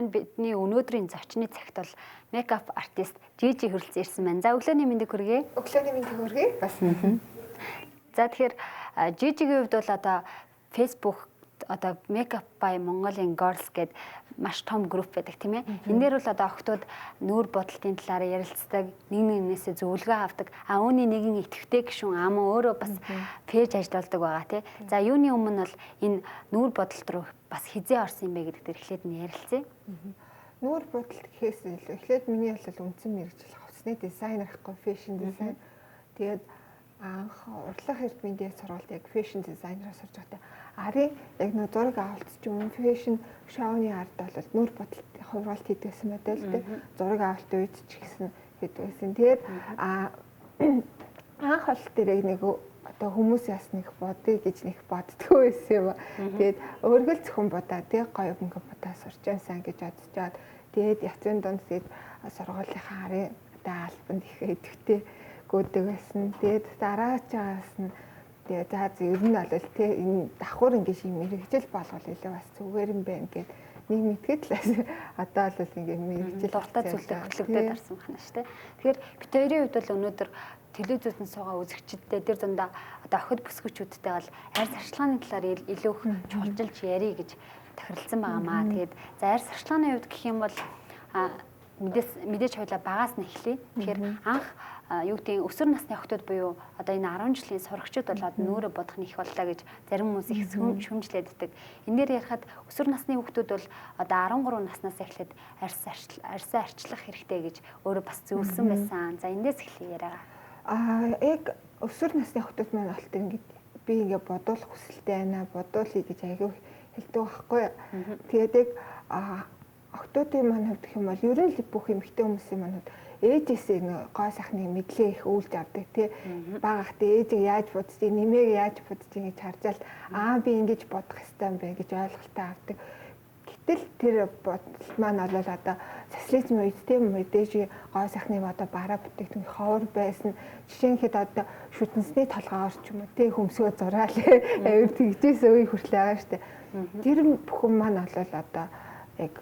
Бидний өнөөдрийн зочны цагт бол мейкап артист Жижи хүрэлцэн ирсэн байна. За өглөөний мэндийг хүргэе. Өглөөний мэндийг хүргэе. Бас. За тэгэхээр Жижигийн хувьд бол одоо Facebook одоо Makeup by Mongolian Girls гэдэг маш том групп байдаг тийм ээ. Энэ дээр бол одоо охтууд нүүр бодолтын талаар ярилцдаг, нэг нэгнээсээ зөвлөгөө авдаг. Үүний нэгэн итгэвтэй гишүүн ам өөрөө бас пэйж ажилладаг байгаа тий. За юуны өмнө бол энэ нүүр бодолт руу бас хизээ орсон юм бэ гэдэг дээр эхлээд нь ярилцъя. Нүүр бодолт гэхээс илүү эхлээд миний бол үндсэн мэргэжил хувцсны дизайнер гэхгүй фэшн дизайн. Тэгээд анх урлаг эрдмийн сургалт яг фэшн дизайнераар сурж байхдаа арын яг нөө зураг авалт ч юм фэшн шоуны ард бол нүүр бодолт хувралт хийдэгсэн байдаг л дээ. Зураг авалт үед ч гэсэн хийдэгсэн. Тэгээд анх бол тэр нэг одоо хүмүүс ясныг бодъё гэж нэг боддгоо байсан юм. Тэгээд өөргөл зөвхөн будаа тий гоё өнгө будаа сурч яасан гэж бодчиход тэгээд яцын донд тэгээд сургуулийнхаа арын одоо альбанд их идэвхтэй гүдэг байсан. Тэгээд дараачаас нь тэгээд за ер нь бол тий энэ давхар ингэж юм мэрэгжил болгол илүү бас зүгээр юм байна гэд нэг мэдгээд л одоо бол ингэ мэрэгжил дуртай зүйлтэй хөтлөгдөд арсан байна шүү дээ. Тэгэхээр бид хоёрын хувьд бол өнөөдөр телевизэд суугаа үзэгчдтэй тэр дундаа одоо охид бүсгүүчүүдтэй бол арьс арчилгааны талаар илүү их чухалчилж ярих гэж тохиролцсон байнамаа. Тэгээд за арьс арчилгааны хувьд гэх юм бол мэдээж хойлоо багаас нь эхлэе. Тэгэхээр анх юу гэдэг өсвөр насны охтууд буюу одоо энэ 10 жилийн сурагчид болоод нүүрээ бодох нь их боллоо гэж зарим хүмүүс их шүмжлээд байдаг. Энэ дээр ярихад өсвөр насны хүүхдүүд бол одоо 13 наснаас эхлээд арьсаа арчлах хэрэгтэй гэж өөрөө бас зөвлөсөн байсан. За эндээс эхлэе яриа. Яг өсвөр насны хүүхдүүд маань бол ингээд би ингээд бодуулах хүсэлтэй байна. Бодуулъя гэж аягүй хэлдэг байхгүй. Тэгээд яг охтуудын маань хувьд гэх юм бол ер нь л бүх эмэгтэй хүмүүсийн маань хувьд ээжээсээ гоо сайхны мэдлээ их үйлж авдаг тий. Бага хахад ээжийг яаж бодчих, нэмээг яаж бодчих гэж харжаал би ингэж бодох хэрэгтэй юм бэ гэж ойлголтоо авдаг. Гэтэл тэр бодол маань бол одоо социализм үед тийм мэдээж гоо сайхны одоо бараа бүтээгдэхүүн ховор байсан. Жишээлхэд одоо шүтэнсний толгоор ч юм уу тий хөмсгөө зураал авир тэгжээс үе хүртэл байгаа штэ. Тэр бүхэн маань бол одоо яг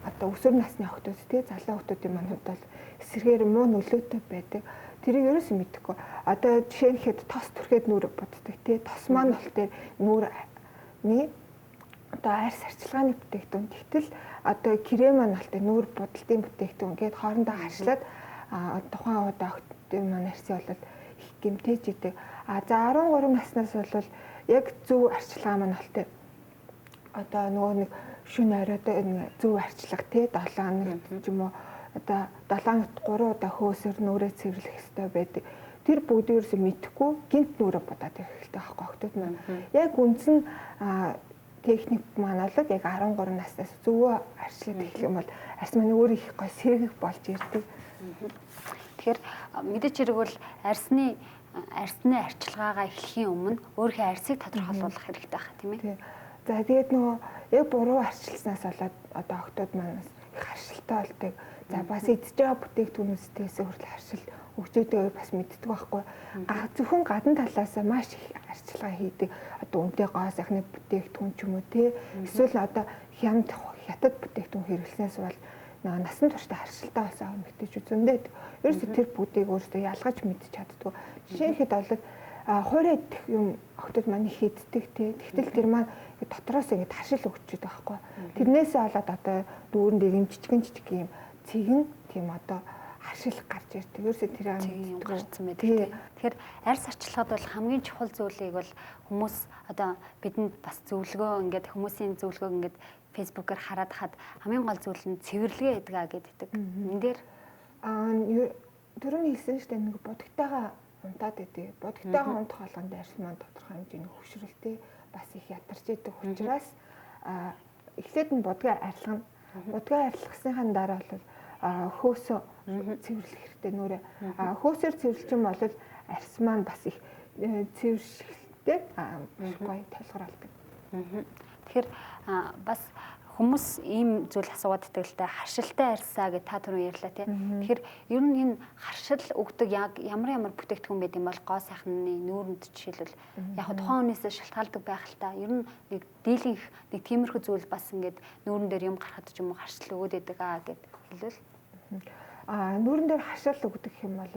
одоо өсвөр насны охтууд тий залуу охтуудын маань хувьд бол эсрэгээр муу нөлөөтэй байдаг. Тэрийг ерөөсөө мэдэхгүй. Одоо жишээлхэд тос түрхээд нүур боддог тий. Тос маань бол тэр нүрний одоо арьс арчилгааны бүтээгдэхүүн. Тэгтэл одоо крем маань бол тэр нүур бодолтын бүтээгдэхүүн гээд хоорондоо харьцуулаад тухайн удаа охтын маань арьсыг бол их гэмтээж идэг. За 13 наснаас бол яг зөв арчилгаа маань бол тэр одоо нөгөө нэг шүн оройд зөв арчлага тий 7 хоног ч юм уу одоо 7 хоногт 3 удаа хөөсөр нүрээ цэвэрлэх хэрэгтэй байдаг. Тэр бүгдийг ерөөсөө мэдэхгүй гинт нүрээ бодоод ирэх хэрэгтэй байхгүй охтууд маань. Яг үндсэн техник маань бол яг 13 наснаас зөвөө арчлаад эхлэх юм бол арьс маань өөр их гой сэргэх болж ирдэг. Тэгэхээр мэдээж хэрэг бол арьсны арчилгаагаа эхлэхийн өмнө өөрийнхөө арьсыг тодорхойлуулах хэрэгтэй байна тийм ээ. За тэгээд нөгөө яг буруу арчилснаас болоод одоо охтууд маань их харшилтай болдог. За бас идж байгаа бүтээгдэхүүнүүдээс хүртэл харшил өгчөөдөө бас мэддэг байхгүй. Зөвхөн гадна талаас маш их арчилгаа хийдэг. Одоо үнэтэй гоо сайхны бүтээгдэхүүн ч юм уу те. Эсвэл одоо хятад бүтээгдэхүүн хэрэглэснээс бол насан туршдаа харшилтай болсон эмэгтэйчүүд зөндөө. Ерөөсөө тэр бүдийг өөртөө ялгаж мэдчих чаддгүй. Жишээлхэд бол хуурай идэх юм охтууд маань хийддэг те. Тэгтэл тэр маань дотроос ингэж харшил өгчөөд байхгүй. Тэрнээсээ болоод одоо дүүрэн дээр юм жижиг юм цэгэн тийм одоо харшил гарч ирдэг. Ерөөсөө тэр юм гарцсан байдаг. Тэгэхээр арьс арчилгад бол хамгийн чухал зүйлийг бол хүмүүс одоо бидэнд бас зөвлөгөө ингээд хүмүүсийн зөвлөгөөг ингээд фэйсбүүкээр хараад хаад хамгийн гол зүйл нь цэвэрлэгээ эдгаа гэдэг. Энд дээр түрүүний хэлсэн шүү дээ нэг бодогтойгоо унтаад идэв. Бодогтойгоо унтах болгонд арьс маань тодорхой хэмжээний хөвшрөлтэй бас их ятарч идэг учраас эхлээд нь бодгаа арилгана. Бодгаа арилгасныхаа дараа бол хөөсөө цэвэрлэх хэрэгтэй нүрээ. Хөөсөөр цэвэрлэчих юм бол арьс маань бас их цэвэршилтэй гоё толгор алдаг. Тэгэхээр бас хүмүүс ийм зүйл асууад тэтгэлтэй харшилтай арьсаа гэж та түрүү ярьлаа тийм. Тэгэхээр ер нь энэ харшил өгдөг яг ямар бүтээгдэхүүн байд юм бол гоо сайхны нүүрэнд жишээлбэл яг тухайн хүнээс шалтгаалдаг байх л та. Ер нь нэг дийлэнх нэг тиймэрхүү зүйл бас ингээд нүүрэн дээр юм гарахад ч юм уу харшил өгөөд байдаг гэд хэлвэл. Нүүрэн дээр харшил өгдөг юм бол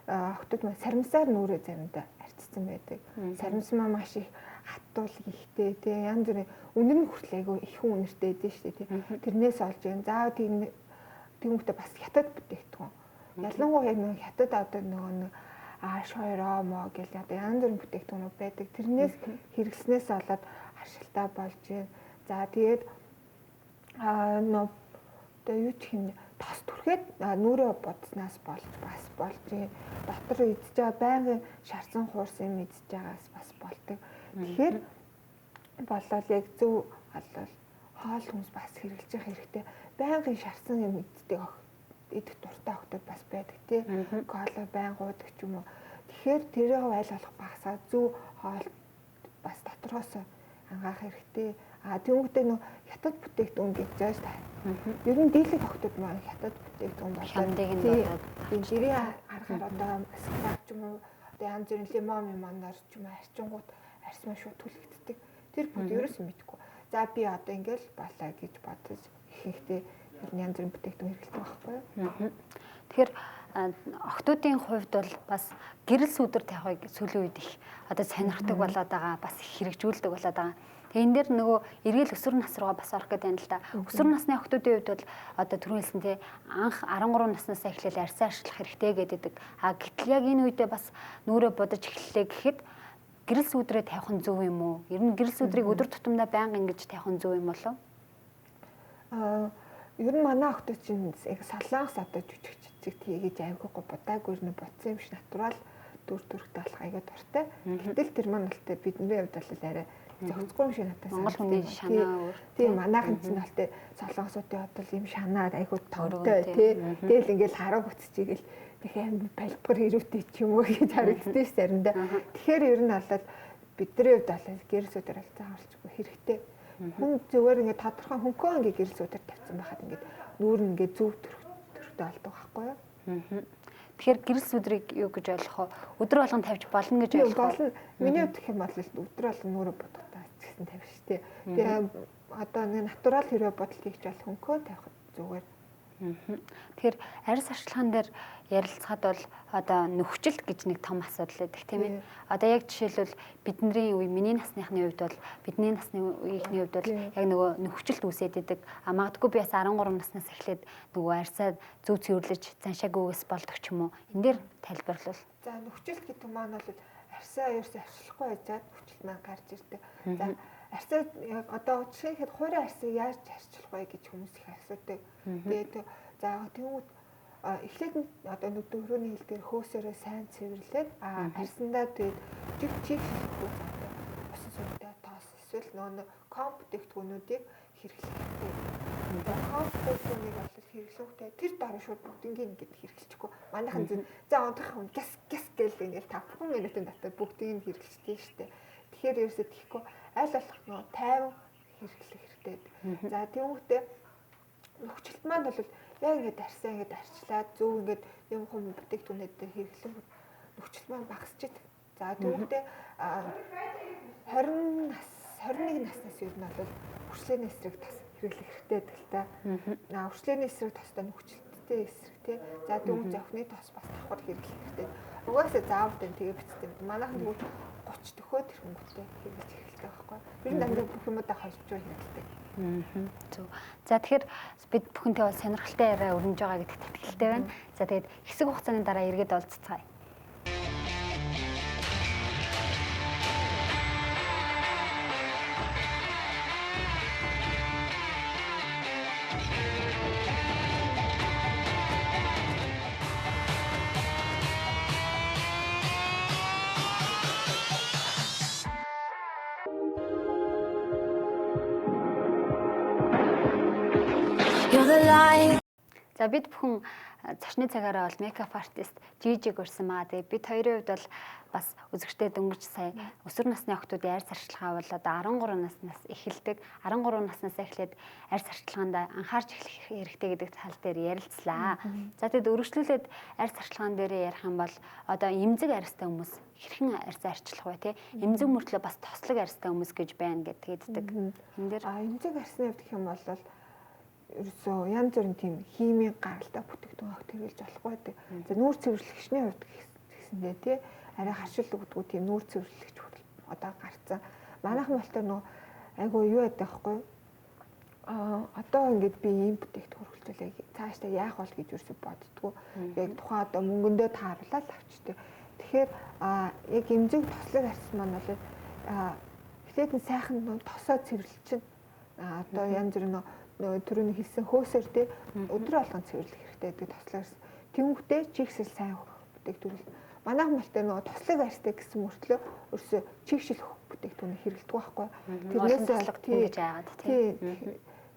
охтууд маань саримсаар нүүрээ заримдаа арчсан байдаг. Саримс маа маш их хатуул ихтэй тий янз бүрийн үнэр нь хүртэл айгүй их үнэртэй дээ шүү дээ тий. Тэрнээс олж юм. Заавал тиймүүхтэй бас хятад бүтээгдэхүүн. Ялангуяа нэг хятад одоо нөгөө шойроо моо гэл одоо янз бүрийн бүтээгдэхүүнүүд байдаг. Тэрнээс хэрэглэснээс болоод харшилтаа болж байна. За тэгээд нөө одоо юу гэх юм тос түрхэд нүрээ бодснаас болж бас болж дотор идж байгаа байнгын шарсан хуурсан юм идж байгаас бас болдог. Тэгэхээр болол яг зөв албал хоол хүнс бас хэрэглэж явах хэрэгтэй. Байнгын шарсан юм идэх дуртай охтод бас байдаг тий. Кола байнга уудаг ч юм уу. Тэгэхээр тэрийг айл болох багасаа зөв хоол бас дотроос ангаах хэрэгтэй. Тэнгүүтээ нөө хятад бүтээгдэхүүн гэж яаж таа. Ер нь дийлэх охтод маань хятад бүтээгдэхүүн болоод тийм жирийн аргаар одоо скрап ч юм уу одоо янз бүрийн лимоноор ч юм уу арчингууд арьсмаа шууд түлэгддэг. Тэр бүд ерөөс нь мэдэхгүй. За би одоо ингээл болоо гэж бодож ихэнхдээ ер нь янз бүрийн бүтээгдэхүүн хэрэглэдэг байхгүй юу? Тэгэхээр охтуудын хувьд бол бас гэрэл сүдэр тавихыг сүүлийн үед их одоо сонирхдаг болоод байгаа, бас их хэрэгжүүлдэг болоод байгаа. Тэгээ энэ дээр нөгөө эргэл өсвөр нас руугаа бас орох гэдэг юм л да. Өсвөр насны охтуудын хувьд бол одоо түрүүн хэлсэн тий анх 13 наснаас эхлээл арьсаа арчлах хэрэгтэй гэдэг. Гэтэл яг энэ үедээ бас нүрээ бодож эхэллээ гэхэд гэрэл сүдрээ тавих нь зөв юм уу? Ер нь гэрэл сүдрийг өдөр тутамдаа байнга ингэж тавих нь зөв юм болов? Ер нь манай охтууд чинь яг солонгос одоо жүжигчдэг тийгэж айгуугүй будаагүй нэ бодсон юм шиг натурал дүрхтэй болох аяга дуртай. Гэтэл тэр маань бол бидний хувьд бол арай зохицгүй юм шиг надад Монгол хүний шанаа өөр. Тийм манайхан чинь бол солонгосуудын бодол юм шанаад айгуу томтой тий. Тэгэл ингээл хараа хүччихээл тэгэхээр балбар хэрүүтэй ч юм уу гэж харагддаг ш заримдаа. Тэгэхээр ер нь бол бидний хувьд бол гэрэл сүдэр бол заавалчгүй хэрэгтэй. Хүн зүгээр ингээд тодорхой хөнгөө ингээд гэрэл сүдэр тавьсан байхад ингээд нүүр нь ингээд зөв төрхтэй болдог байхгүй юу? Тэгэхээр гэрэл сүдрийг юу гэж ойлгох вэ? Өдөр болгон тавьж болно гэж ойлгох вэ? Миний хувьд гэх юм бол өдөр болгон нүүрээ бодохтаа гэсэн тавьж штэ. Тэгээ одоо нэг натурал хэрэг бодолт хийх бол хөнгөө тавих зүгээр. Тэгэхээр арьс арчилгаан дээр ярилцахад бол одоо нөхцөл гэж нэг том асуудал байдаг тийм ээ. Одоо яг жишээлбэл бидний үе миний насныхны хувьд бол бидний насны үеийнхний хувьд бол яг нөгөө нөхцөлд үсээд идэг. Магадгүй би бас 13 наснаас эхлээд нөгөө арьсаа зөв цэвэрлэж заншаагүйгээс болдог ч юм уу. Энэ дээр тайлбарлал. За нөхцөлт гэдэг маань бол арьсаа ерөөсөө арчлахгүй байжгаад нөхцөл маань гарч ирдэг. За арьсаа яг одоо жишээхэд хуурай арьсыг яаж арчлах вэ гэж хүмүүс их асуудаг. Тэгээд за тэгвэл эхлээд одоо нүдөрөөний хил дээр хөөсөөрөө сайн цэвэрлээд арьсандаа тэгээд жиг хийхгүй одоо усан сүртэй тоос эсвэл нөгөө комбүтээгдэхүүнүүдийг хэрэглэх хэрэгтэй. Комбүтээгдэхүүнийг бол хэрэглэхдээ тэр дараа шууд бүгднийг ингэж хэрэглэчихгүй. Манайхан за одоохон гяс гээл ингээл 5 минутын дотор бүгдийг хэрэглэжтэй шүү дээ. Тэгэхээр ерөөсөө тийхгүй аль болох нөгөө тайван хэрэглэх хэрэгтэй. За тэгвэл нөхцөлт маань бол яг ингэж арьсаа ингэж арчлаад зөв ингэж юм хүм бүтээгдэхүүнүүд хэрэглэх нөхцөл маань багасч идэг. За тэгвэл 21 наснаас ер нь бол хүрчлээний эсрэг тас хэрэглэх хэрэгтэй гэдэг л та. Хүрчлээний эсрэг тастай нөхцөлттэй эсрэг тий. За тэгвэл зохины тос бас давхар хэрэглэх хэрэгтэй. Угаасаа заавал тэгээ бичсэн. Манайхан тэгвэл 30 төхөө тэрхэнгүүтээ хэрэглэж эхэлдэг байхгүй. Ер нь дандаа бүх юмудаа хожиж хэрэглэдэг. Зөв. За тэгэхээр бид бүхэнтэй бол сонирхолтой яриа өрнөж байгаа гэдэгт итгэлтэй байна. За тэгээд хэсэг хугацааны дараа эргээд уулзцгаая. За бид бүхэн зочны цагаараа бол мейкап артист Жижиг урьсан маа. Тэгээ бид хоёрын хувьд бол бас үзэгчтэй дөнгөж сая өсвөр насны охтууд арьс арчилгаа бол одоо 13 наснаас эхэлдэг. 13 наснаас эхлээд арьс арчилгаанд анхаарч эхлэх хэрэгтэй гэдэг тал дээр ярилцлаа. За тэгэд өргөжлүүлээд арьс арчилгаан дээр ярих юм бол одоо эмзэг арьстай хүмүүс хэрхэн арьс арчлах вэ те? Эмзэг мөртлөө бас тослог арьстай хүмүүс гэж байна гэдэгдэг. Энэ дээр эмзэг арьсны хувьд гэх юм бол ерөөсөө янз бүрийн тийм химийн гаралтай бүтээгдэхүүн огт хэрэглэж болохгүй байдаг. За нүүр цэвэрлэгчний хувьд гэсэндээ тий арай хашил өгдгүү тийм нүүр цэвэрлэгч одоо гарцсан. Манайхан бол тоо айгу юу байдаг байхгүй. Одоо ингээд би ийм бүтээгдэхүүн хөрвүүлээ цаашдаа яах бол гэж ерөөсөө боддгоо. Яг тухайн одоо мөнгөндөө тааруулаад авчтэй. Тэгэхээр яг эмзэг тослог арьс маань бол эхлээд нь сайхан тосоо цэвэрлэлчин одоо янз бүрийн түрүүний хэлсэн хөөсөр тий өдөр болгон цэвэрлэх хэрэгтэй гэдэг тослог арьс. Тэнгүүтээ чигсэл сайн бүтээгдэхүүн. Манайхан бол нөгөө тослог арьстай гэсэн мөртлөө өөрөөсөө чигшил бүтээгдэхүүн хэрэглэдэг байхгүй. Тэрнээс гэж яагаад тий.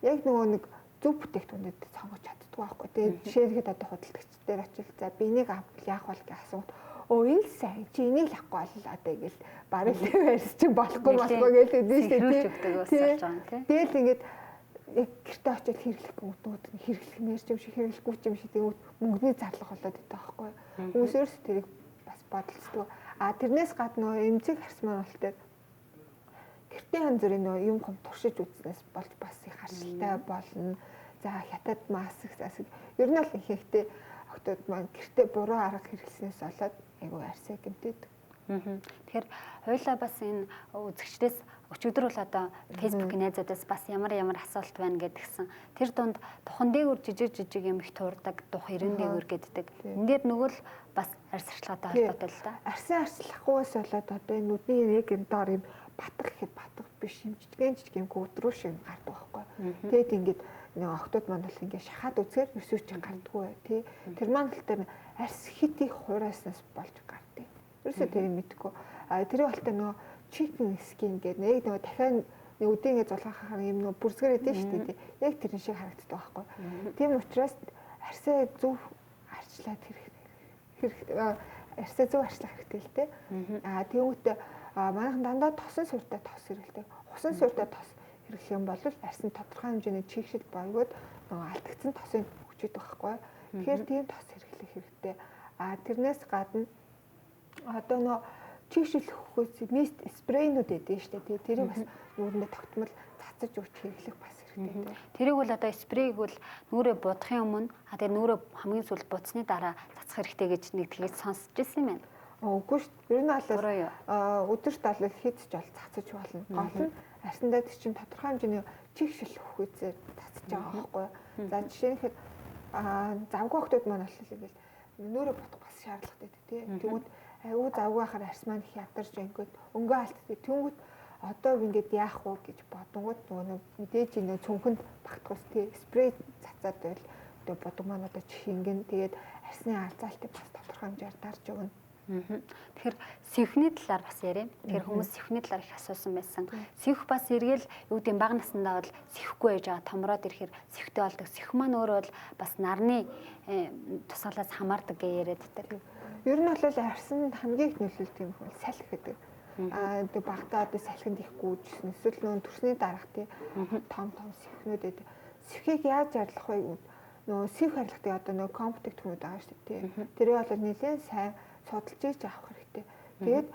Яг нөгөө нэг зөв бүтээгдэхүүнэд сонгож чаддгүй байхгүй. Тэгээд жишээлхэд одоо худалдагч дээр очил за би энийг авах яах вэ гэж асуувал энэ сайн чи энийг л авахгүй боллоо одоо гэл бараг л барьс чи болохгүй гэж хэлдэг тий. Тэгэл ингээд яг гэртээ очиод хэрэглэх гүтүүд хэрэглэмээр юм шиг хэрэглэхгүй юм шиг тэгвэл мөнгөний зарлах болоод байдаг байхгүй. Хүмүүс өөрсдөө тэрийг бас бодолцдог. Тэрнээс гадна эмзэг арьс маань бол тэр гэртээ янз бүрийн юм хом туршиж үзснээс болж бас их харшилтай болно. За хятад маск засаг ер нь л ихэнхдээ октод маань гэртээ буруу арга хэрэглэснээс болоод айгүй арьсаа гэмтээдэг. Тэгэхээр хоёлаа бас энэ үзэгчдээс өчигдөр бол одоо фэйсбүүкийн найзуудаас бас ямар асуулт байна гэдгсэн. Тэр дунд тухан дээгүүр жижиг юм их туурдаг, дух 90 дээгүүр гэддэг. Энд дээр нөгөө л бас арьс арчилгаатай холбоотой л да. Арьсан арчлахгүйс болоод одоо энэ нүдний яг энэ доор юм батга гэхэд батга биш юм жижиг юм гүдрүү шиг гардаг байхгүй. Тэгэд ингээд нэг октод маань бол ингээд шахаад үзэхээр өсөөч гардггүй тий. Тэр маань л тэр арьс хит их хурааснаас болж гардыг. Ерөөсөө тэрийг мэдгүй. Тэр болтой нөгөө chicken skin гэдэг нэг нөгөө дахиад өдөөгээ зулгаахаар юм нөгөө бүрсгэр өгдөө шүү дээ. Яг тэр шиг харагддаг байхгүй. Тийм учраас арьсаа зөв арчлаад арьсаа зөв арчлах хэрэгтэй л дээ. Тэгвэл манайхан дандаа тосон суурьтай тос хэрэглэдэг. Усан суурьтай тос хэрэглэх юм бол арьс нь тодорхой хэмжээний чигшил бойгоод нөгөө алдагдсан тосыг өгчөд байхгүй. Тэгэхээр тийм тос хэрэглэх хэрэгтэй. Тэрнээс гадна одоо нөө чигшил өгөхөөс мист спрейнүүд эдэн штэ тий тэрийг бас нүүрэндээ тогтмол цацаж өгч хэрэглэх бас хэрэгтэй. Тэрийг бол одоо спрейг бол нүрээ будахын өмнө тэгээ нүрээ хамгийн сүүл буцсны дараа цацах хэрэгтэй гэж нэг тэгээд сонсч ирсэн юм байна. Үгүй шүү. Ер нь бол өдөрт алал хийдэж бол цацаж болно. Гол нь арьсандаа чинь тодорхой хэмжээний чигшил өгөхөөсөө цацаж байгаа байхгүй. За жишээлхэд завгүй хүмүүс маань бол ингээл нүрээ бодох бас шаардлагатай тий. Тэгвэл аюу завгүй ахаар арьс маань их ядарч ингээд өнгөө алддаг. Тэнгүүд одоо ингээд яах вэ гэж бодонгууд нөгөө мэдээж энэ цүнхэнд багтахс тий спрей цацаад байл одоо бодог маань одоо чихингэн тэгээд арьсны алзаалтыг бас тодорхой хэмжээр дарж өгнө. Тэгэхээр сэвхний талаар бас яриа. Тэгэхээр хүмүүс сэвхний талаар их асуусан байсан. Сэвх бас эргэл юу гэдэг бага насндаа бол сэвхгүй байж байгаа томроод ирэхээр сэвхтэй болдог. Сэвх маань өөрөө бол бас нарны тусгалаас хамаардаг гэж яриад байдаг. Ер нь бол арьсанд хамгийн их нөлөөлдөг юм бол салхи гэдэг. Тэг багтаа одоо салхинд их гүйжсэн. Эсвэл нөө төрсний дараах тий том сэвхнүүд байдаг. Сэвхийг яаж арилгах вэ? Нөө сэвх арилгахыг одоо нөө компактик хүмүүс байгаа шүү дээ. Тэрээ бол нэлээд сайн судалж ийж авах хэрэгтэй. Тэгээд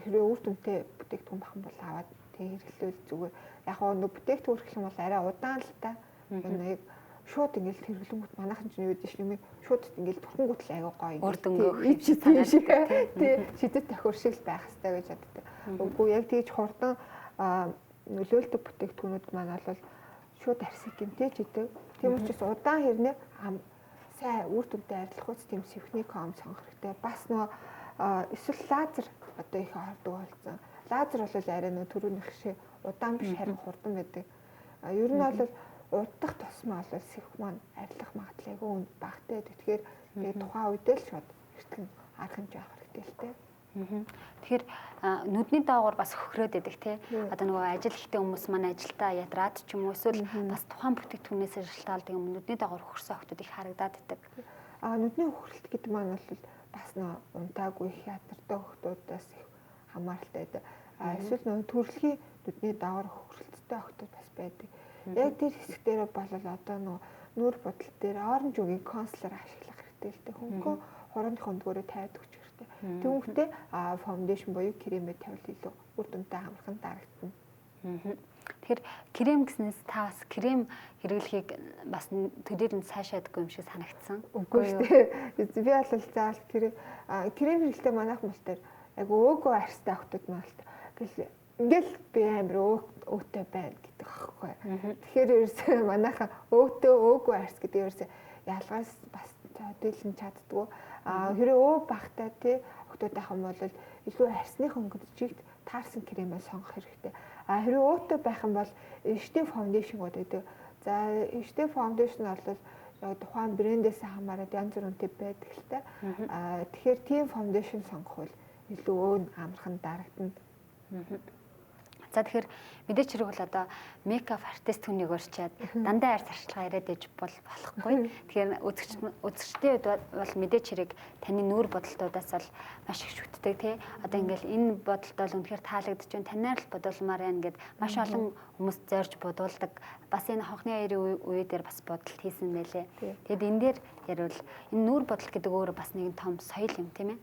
хэрвээ үр дүнтэй бүтээгдэхүүн бахан бол аваад тэг хэрэглэвэл зүгээр. Яг нөө бүтээгдэхүүн хэрэглэх юм бол арай удаан л та. Яг шууд ингээл хэрэглэнгүүт манайхан ч юу гэдэг шиг юм шууд ингээл турхангууд л аяга гоё. Урд өнгөөх юм шиг тий шидэт тохиор шиг л байх хэрэгтэй гэж боддог. Үгүй яг тэгж хурдан нөлөөлдөг бүтээгдэхүүнүүд маань бол шууд арьсыг гэмтээж идэг. Тийм учраас удаан хэрнээ сайн үр дүнтэй арилгахуйц тийм сэвхний крем сонгох хэрэгтэй. Бас нөгөө эсвэл лазер одоо их ордог болсон. Лазер бол арай нөгөө түрүүнийх шиг удаан биш харин хурдан байдаг. Ер нь бол удах тусмаа бол сэвх маань арилгах магадлал айгүй багтай. Тэгэхээр тухайн үедээ л шууд эртгэн арга хэмжээ авах хэрэгтэй л дээ. Тэгэхээр нүдний доогоор бас хөхрөөд байдаг тий. Одоо нөгөө ажил ихтэй хүмүүс маань ажилдаа ядраад ч юм уу эсвэл бас тухайн бүтээгдэхүүнээс шалтгаалдаг юм нүдний доогоор хөхрсөн охтууд их харагдаад байдаг. Нүдний хөхрөлт гэдэг маань бол бас нөө унтаагүй их ядартай охтуудаас их хамааралтай байдаг. Эсвэл нөгөө төрөлхийн нүдний доогоор хөхрөлттэй охтууд бас байдаг. Яг тэр хэсэг дээр бол одоо нөгөө нүүр бодол дээр оранж үгийн консилер ашиглах хэрэгтэй л дээ. Хөнгөө хорооныхоо дөрөөр тавиад өгч хэрэгтэй. Тэгвэл фаундейшн буюу кремээ тавил илүү үр дүнтэй амархан дарагдана. Тэгэхээр крем гэснээс та бас крем хэрэглэхийг бас төдийлөнд сайшаадгүй юм шиг санагдсан. Үгүй шүү дээ. Би бол заавал крем хэрэглэхдээ манайх мал дээр айгу өөгөө арьстай охтууд маань л гэл ингээл би амар өөтэй байна гэдэг аахгүй. Тэгэхээр ерөөсөө манайхаа өөгүй арьс гэдэг ерөөсөө ялгаас бас төдийлөн чаддгүй. Хэрэв өө багтай тий охтууд ахын бол илүү арьсны хөнгөлжийг таарсан кремээ сонгох хэрэгтэй. Хэрэв өөтэй байх юм бол HD фаундейшнгууд гэдэг. За HD фаундейшн бол тухайн брэндээс хамаарат янз бүрийн тип байдаг л та. Тэгэхээр тийм фаундейшн сонгох бол илүү өө амархан дарагдана. За тэгэхээр мэдээч хэрэг бол одоо мейкап артист хүнийг урьчаад дандаа арьс арчилгаа яриад ээж болохгүй. Тэгэхээр үзэгчдийн хувьд бол мэдээч хэрэг таны нүүр бодолтуудаас бол маш их шүтдэг тий. Одоо ингээл энэ бодолтой бол үнэхээр таалагдж байна. Танаар л бодулмаар байна гэд маш олон хүмүүс зорж бодуулдаг. Бас энэ хонхны аярын үе дээр бас бодолт хийсэн байлээ. Тэгэд энэ дээр ярил энэ нүүр бодол гэдэг өөрөө бас нэгэн том соёл юм тийм ээ.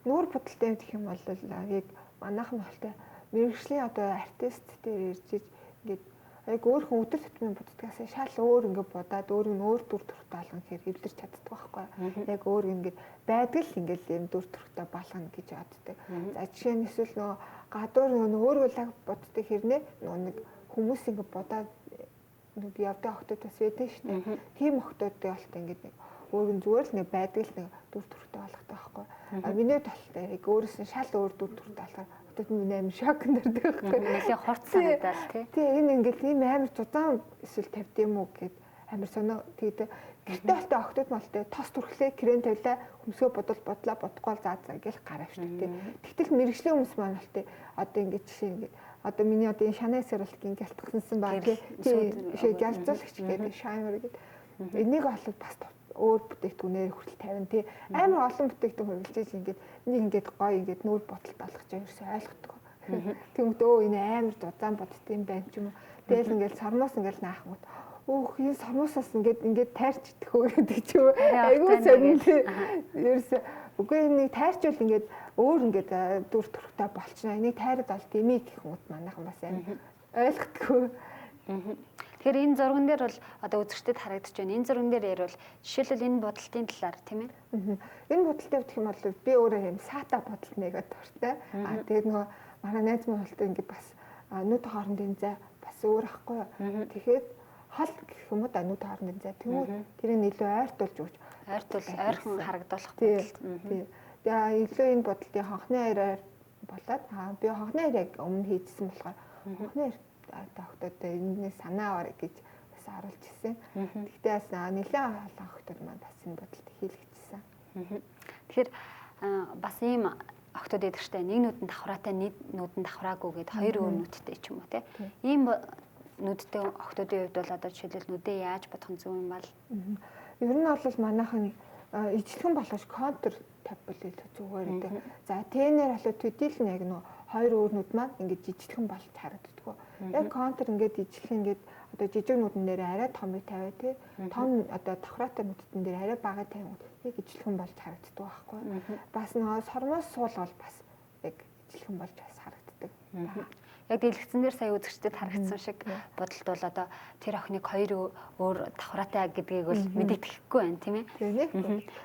Нүүр бодолтой гэх юм бол яг манайхан болтой мэрэгжлийн одоо артист дээр ирж ингээд яг өөрхөн өдөр тутмын боддгаас шал өөр ингээд бодаад өөр нь өөр дүр төрхтэй болгох хэрэг эвлэрч чаддаг байхгүй. Яг өөр ингээд байдаг л ингээд юм дүр төрхтэй болгоно гэж боддог. За жишээ нь эсвэл нөгөө гадуур нөгөө өөрөөлөг боддог хэрнээ нөгөө нэг хүмүүс ингээд бодоод нэг явдаг охтууд бас байдаг шүү дээ. Тийм охтуудтай болтой ингээд нэг өөр нь зүгээр л нэг байдаг л нэг дүр төрхтэй болгохтой байхгүй. Миний талтай яг өөрөөс нь шал өөр дүр төрхтэй болохоор миний амар шокнд ордог байхгүй. Нэлээ хорт санагдал тий. Энэ ингээд ийм амар зузаан эсвэл тавьд юм уу гэд амар сонио тэгээд гэртээ болтой охтууд малтай тос түрхлээ крем тавилаа хөмсгөө бодлоо бодохгүй заа гэл гараавчдаг тий. Тэгтэл мэрэгжлийн хүмүүс маань болтой одоо ингээд жишээ ингээд одоо миний одоо энэ шанаа сэрэлтийн гялтгсан баг тий гялцуулагч гэдэг шаймер гэдэг энийг олоод бас өөр бүтээгдэхүүнээр хүртэл тавина тий. Амар олон бүтээгдэхүүн хөрвүүлж ингээд нэг ингээд гоё ингээд нүүр бодолт болгож ерөөсөй ойлгохгүй. Тэгмэд энэ амар зузаан бодт юм байна ч юм уу. Тэгэл ингээд сармаас ингээд наахгууд энэ сармуусаас ингээд тайрч идэх үү гэдэг ч юм уу. Айгуу сонир тий. Ерөөсөй үгүй энийг тайрчвал ингээд өөр ингээд дүр төрхтэй болчихно. Энийг тайраад бол дэмий гэх юм уу манайхан бас амар ойлгохгүй. Тэгэхээр энэ зурган дээр бол одоо үзэгчдэд харагдаж байна. Энэ зурган дээр ярил жишээлбэл энэ бодолтын талаар тийм ээ. Энэ бодолтой гэх юм бол би өөрөө юм сата бодолт нэгээд дуртай. Тэгээд нөгөө манай найз маань болтой ингээд бас нүд хоорондын зай бас өөр ахгүй. Тэгэхээр хол гэх юм уу да нүд хоорондын зай. Тэгмээ тэрийг илүү ойртуулж өгч. Ойрхон харагдуулах бодолт. Тэгээ илүү энэ бодолтын хонхны аяраар болоод би хонхны аярыг өмнө хийжсэн болохоор хонхны аяр охтууд энэний санаа аваар гэж бас харуулж ирсэн. Гэхдээ бас нэлээд олон охтууд маань бас энэ бодолд хийлгэжсэн. Тэгэхээр бас ийм охтууд идэх штэ нэг нүдэн давхраатай нэг нүдэн давхраагүй гэд хоёр өөр нүдтэй ч юм уу те. Ийм нүдтэй охтуудын хувьд бол одоо жишээлбэл нүдээ яаж бодох нь зөв юм бол ер нь бол манайхан ижлэгэн болгож контур тавьбал илүү зүгээр гэдэг. За тэнээр болоо төдийлэн яг нөө хоёр өөр нүд маань ингээд жижигхэн болж харагддаг. Яг контур ингээд ижлэх ингээд одоо жижиг нүдэн дээр арай томыг тавиа тий. Том одоо давхраатай нүдтэн дээр арай бага тавингууд яг ижлэгхэн болж харагддаг байхгүй. Бас нөгөө сормоос суулгал бас яг ижлэгхэн болж бас харагддаг. Яг дэлгэцэн дээр сая үзэгчдэд харагдсан шиг бодолт бол одоо тэр охиныг хоёр өөр давхраатай гэдгийг бол мэддэхгүй байна тийм ээ.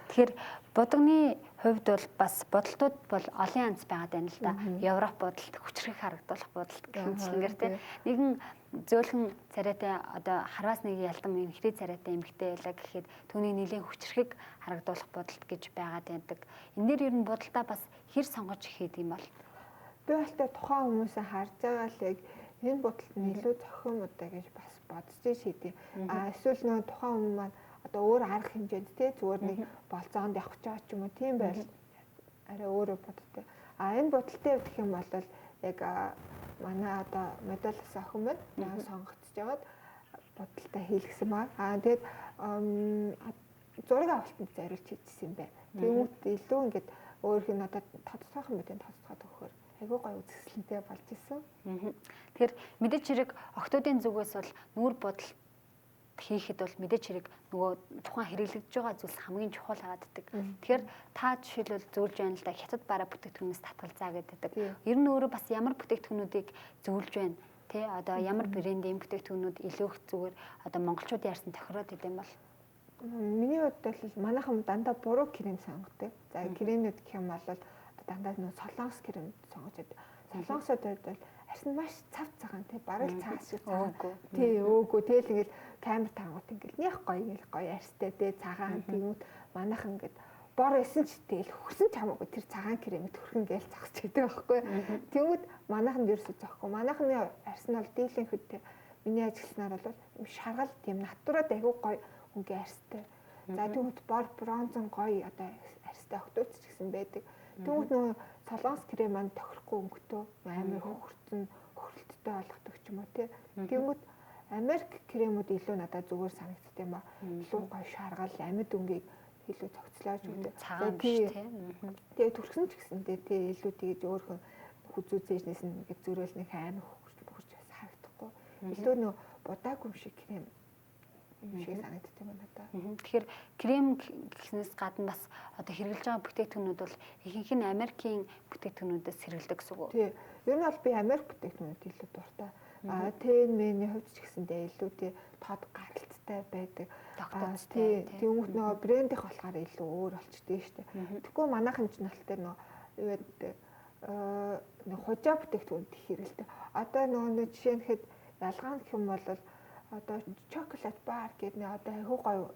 Тэгэхээр будганы хувьд бол бас бодолтууд бол олон янз байгаад байна л да. Европ бодолт, хүчрэх харагдуулах бодолт гэх мэтлэнгээр тийм. Нэгэн зөөлхөн царайтай одоо харваас нэг ялдам юм хэрэг царайтай эмэгтэй байлаа гэхэд түүний нэлийн хүчрэхийг харагдуулах бодолт гэж байгаад байдаг. Энэ дээр ер нь бодолтаа бас хэр сонгож хийх юм бол би болтой тухайн хүмүүсээ харж байгаа л яг энэ бодолт нь илүү зохион удаа гэж бас бодож шийдэв. Эсвэл нөгөө тухайн хүмүүс маань одоо өөр арга хэмжээнд тий зүгээр нэг болцоонд явах ч юм уу тийм байл арай өөрөө боддог. Энэ бодолтой гэх юм бол яг манай одоо медалс охин маань сонгогдож яваад бодолтой хийлгсэн байна. Тэгээд зураг авалтанд зориулж хийжсэн юм байна. Тэгмүүд илүү ингээд өөрх нь одоо тодтоохон мэдээ тодтоод өгөхөөр айгүй гоё үзэсгэлэнтэй болж исэн. Тэгэхээр мэдээж хэрэг охтуудын зүгээс бол нүүр бодол хийхэд бол мэдээж хэрэг нөгөө тухайн хэрэглэгдэж байгаа зүйлс хамгийн чухал хааддаг. Тэгэхээр та жишээлбэл зөвлөж байна л да хятад бараа бүтээгдэхүүнээс татгалзаа гэдэг. Ер нь өөрөө бас ямар бүтээгдэхүүнүүдийг зөвлөж байна? Тэ одоо ямар брендийн бүтээгдэхүүнүүд илүү их зүгээр одоо монголчууд яарсан тохироод идэм бол миний хувьд бол манайхан дандаа буруу крем сонгодог. За кремүүд гэх юм бол дандаа нөө солонгос крем сонгож байдаг. Солонгосод бол арьс нь маш цав цагаан тий бараг цаас шиг цагаан. Тий өөгүй тэгэл ингээл камер тангууд ингээл нях гоё арьстай тий цагаан тиймүүд манайхан ингээд бор эсэн ч тэгэл хөрсөн ч хамаагүй тэр цагаан кремэд хөрхөн гээл зогсож байдаг байхгүй. Тэнгүүд манайханд ерөөсөө зоохгүй. Манайхны арьс нь бол дийлэн хөдтэй. Миний ажилласнаар бол шаргал тийм натурад айгүй гоё үнгийн арьстай. За тэгвэл бор бронзон гоё одоо арьстай охтууч ч гэсэн байдаг. Тэгвэл нөгөө солонгос крем маань тохирохгүй өнгөтэй амар хөрцөн хөрөлттэй болгодог ч юм уу тий. Тэгвэл Америк кремүүд илүү надад зүгээр санагддаг юм аа. Илүү гоё шаргал амьд өнгийг илүү цогцлоож өгдөг. Цагаан биш тий. Тэгээ төрсөн ч гэсэндээ тий илүү тэгэж өөрхөн хүзүү цэжнээс нь ингээд зөрөөл нэг амар хөрч бас харагдахгүй. Илүү нөө будаагүй шиг крем шиг санагддаг юм надад. Тэгэхээр крем гэснээс гадна бас одоо хэрэглэж байгаа бүтээгдэхүүнүүд бол ихэнх нь Америкийн бүтээгдэхүүнүүдээс хэрэглэдэг гэсэн үг үү? Тий. Ер нь бол би Америк бүтээгдэхүүнүүд илүү дуртай. ТНМ-ний хувьд ч гэсэндээ илүү тий тод гаралцтай байдаг. Тий. Тэнгүүт нөгөө брендийнх болохоор илүү өөр болчихдээ шүү дээ. Тэгэхгүй манайхан ч нэлтэй нөгөө юу гэдэг хужаа бүтээгдэхүүнд их хэрэгэлдэг. Одоо нөгөө жишээ нь хэд ялгаан гэх юм бол одоо чоколад бар гэдэг нэг одоо айгүй гоё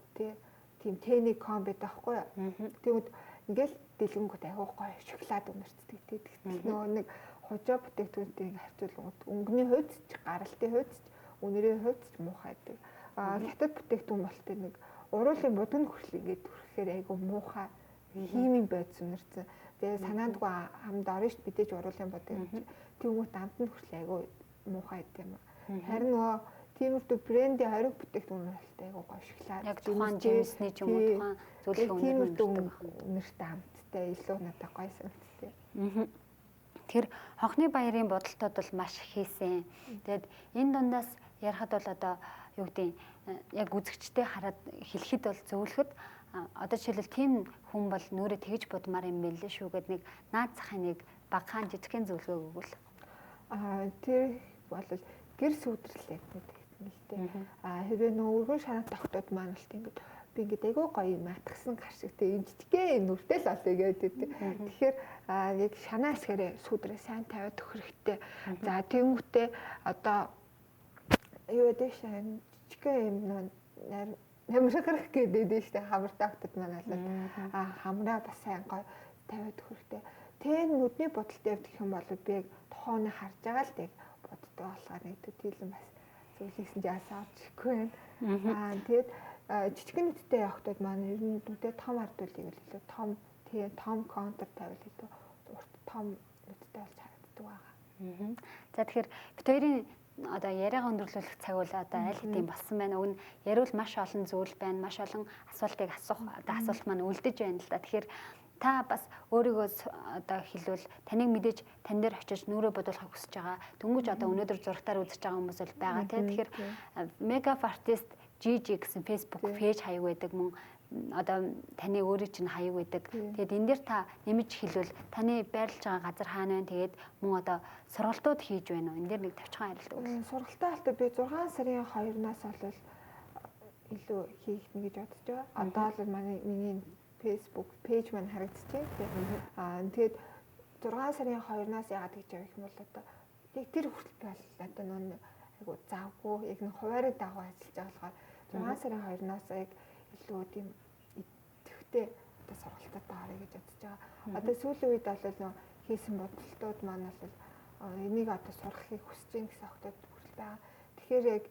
тийм тэний комбо таахгүй юу. Тэгвэл ингээл дэлгэнгүүт айгүй гоё шоколад үнэрчдэг тийм. Нөгөө нэг хужаа бүтээгдэхүүнтэй харьцуулгууд өнгөний хувьд ч гаралтын хувьд ч үнэрийн хувьд ч муухай байдаг. Хятад бүтээгдэхүүн болтой нэг уруулын будгын хүртэл ингээд түрхэхээр айгүй муухай химийн бодис үнэрсэн. Тэгээ санаандгүй хамд орно шүү мэдээж уруулын будгын. Тэгмүүд амт нь хүртэл айгүй муухай гэдэг юм. Харин нөгөө тиймэрхүү брендийн хориг бүтээгдэхүүн болтой айгүй гоё шоколад. Яг тухайн жимсний ч юм уу тухайн зүйлийн үнэртэй амттай илүү надад гоё санагдтыг. Тэр хонхны баярын бодолтод бол маш хийсэн. Тэгэд энэ дундаас ярахад бол одоо юу гэдэг яг үзэгчтэй хараад хэлэхэд бол зөвлөхөд одоо жишээлбэл тийм хүн бол нүрээ тэгж бодмаар юм байл л шүү гэд нэг наад захын нэг багахан жижигхэн зөвлөгөө өгвөл. Тэр бол гэр сүудрлээ гэдэг юм л дээ. Хэрвээ нөгөө шанаа тогтоод маань л тийм би ингээд айгүй гоё матгсан гар шигтэй юм жижигхэн нүртэй л олё гэдэг. Тэгэхээр яг шанаа хэсгээрээ сүудрээ сайн тавиад өгөх хэрэгтэй. За тэнгүүтээ одоо юу гэдэг шин жижигхэн юм намраграх гэдэг шүү дээ. Хамртай хатад маань бол хамраа бас сайн гоё тавиад өгөх хэрэгтэй. Тэн нүдний бодолтой гэх юм бол би яг тухайн харж байгаа л дээ боддог болохоор нэг төдийлэн бас зөвлөсөн чи асаавчгүй байна. Тэгээд жижигхэн нүдтэй явахдад маань ер нь нүдээ том хардуулыг илүү том контур тавил илүү урт том нүдтэй болж харагддаг байгаа. За тэгэхээр бид хоёрын одоо яриагаа өндөрлөх цаг бол одоо аль хэдийн болсон байна. Уг нь яриул маш олон зүйл байна. Маш олон асуултыг асуух одоо асуулт маань үлдэж байна л да. Тэгэхээр та бас өөрийгөө одоо хэлвэл таныг мэдээж тань дээр очиж нүрээ бодуулахыг хүсэж байгаа. Дөнгөж одоо өнөөдөр зурагтаар үзэж байгаа хүмүүс бол байгаа тийм. Тэгэхээр Makeup Artist GG гэсэн Facebook пэйж хаяг байдаг мөн одоо таны өөрийн чинь хаяг байдаг. Тэгээд энэ дээр та нэмж хэлвэл таны байрлаж байгаа газар хаана вэ? Тэгээд мөн одоо сургалтууд хийж байна уу? Энэ дээр нэг тавчхан харилт өгөх. Сургалтааалтаа би 6 сарын 2-наас бол илүү хийх нэ гэж бодож байгаа. Одоо л миний Facebook пэйж маань харагдчихэв. Тэгээд 6 сарын 2-наас яагаад гэж явах юм бол одоо яг тэр хүртэл бол одоо нөө айгу завгүй яг нэг хуваарийн дагуу ажиллаж байгаа болохоор 6 сарын 2-наас яг илүү тийм идэвхтэй одоо сургалтад баарэ гэж бодож байгаа. Одоо сүүлийн үед бол нөө хийсэн бодолтууд маань бол энийг одоо сурахыг хүсэж байгаа гэсэн огтод хүртэл байгаа. Тэгэхээр яг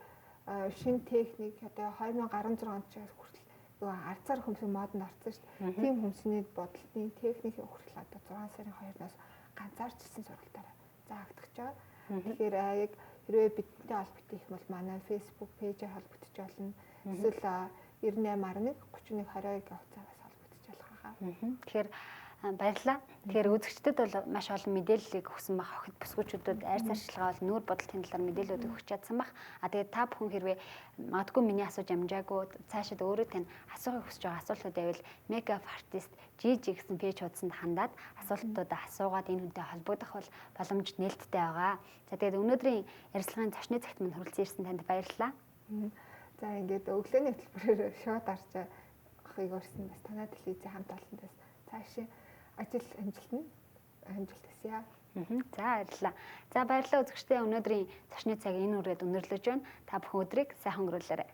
шинэ техник одоо 2016 онд ч хүртэл арцаар хөмсөн модонд орсон шүү дээ. Тийм хөмсний бодолтын техникийн хүртэл одоо 6 сарын 2-наас ганцаарч ирсэн сургалтаараа заагдах жаа. Тэгэхээр яг хэрвээ бидтэй холбогдох юм бол манай Facebook пэйжээр холбогдож болно. Эсвэл 9811 31 22 хавцаагаас холбогдож болох байгаа. Тэгэхээр баярлалаа. Тэгэхээр үзэгчдэд бол маш олон мэдээллийг өгсөн баг. Охид бүсгүүчүүдэд айр цаарчилгаа бол нүүр бодлын талаар мэдээлэлүүд өгч чадсан баг. Тэгээд та бүхэн хэрвээ магадгүй миний асууж амжаагүй цаашид өөрөө тань асуухыг хүсэж байгаа асуултууд байвал Makeup Artist GG гэсэн пэйж хуудсанд хандаад асуултуудаа асуугаад энэ хүнтэй холбогдох бол боломж нээлттэй байгаа. За тэгээд өнөөдрийн ярилцлагын зочны цагт минь хүрэлцэн ирсэн танд баярлалаа. За ингээд өглөөний хөтөлбөрөөр шууд арч ахыг өрсөн бас танай телевизийн хамт олонтойс цаашаа ажил амжилт хүсье. За баярлалаа. За баярлалаа үзэгчдээ өнөөдрийн зочны цаг энэ үрээд өнөрлөж байна. Та бүхэн өдрийг сайхан өнгөрүүлээрэй.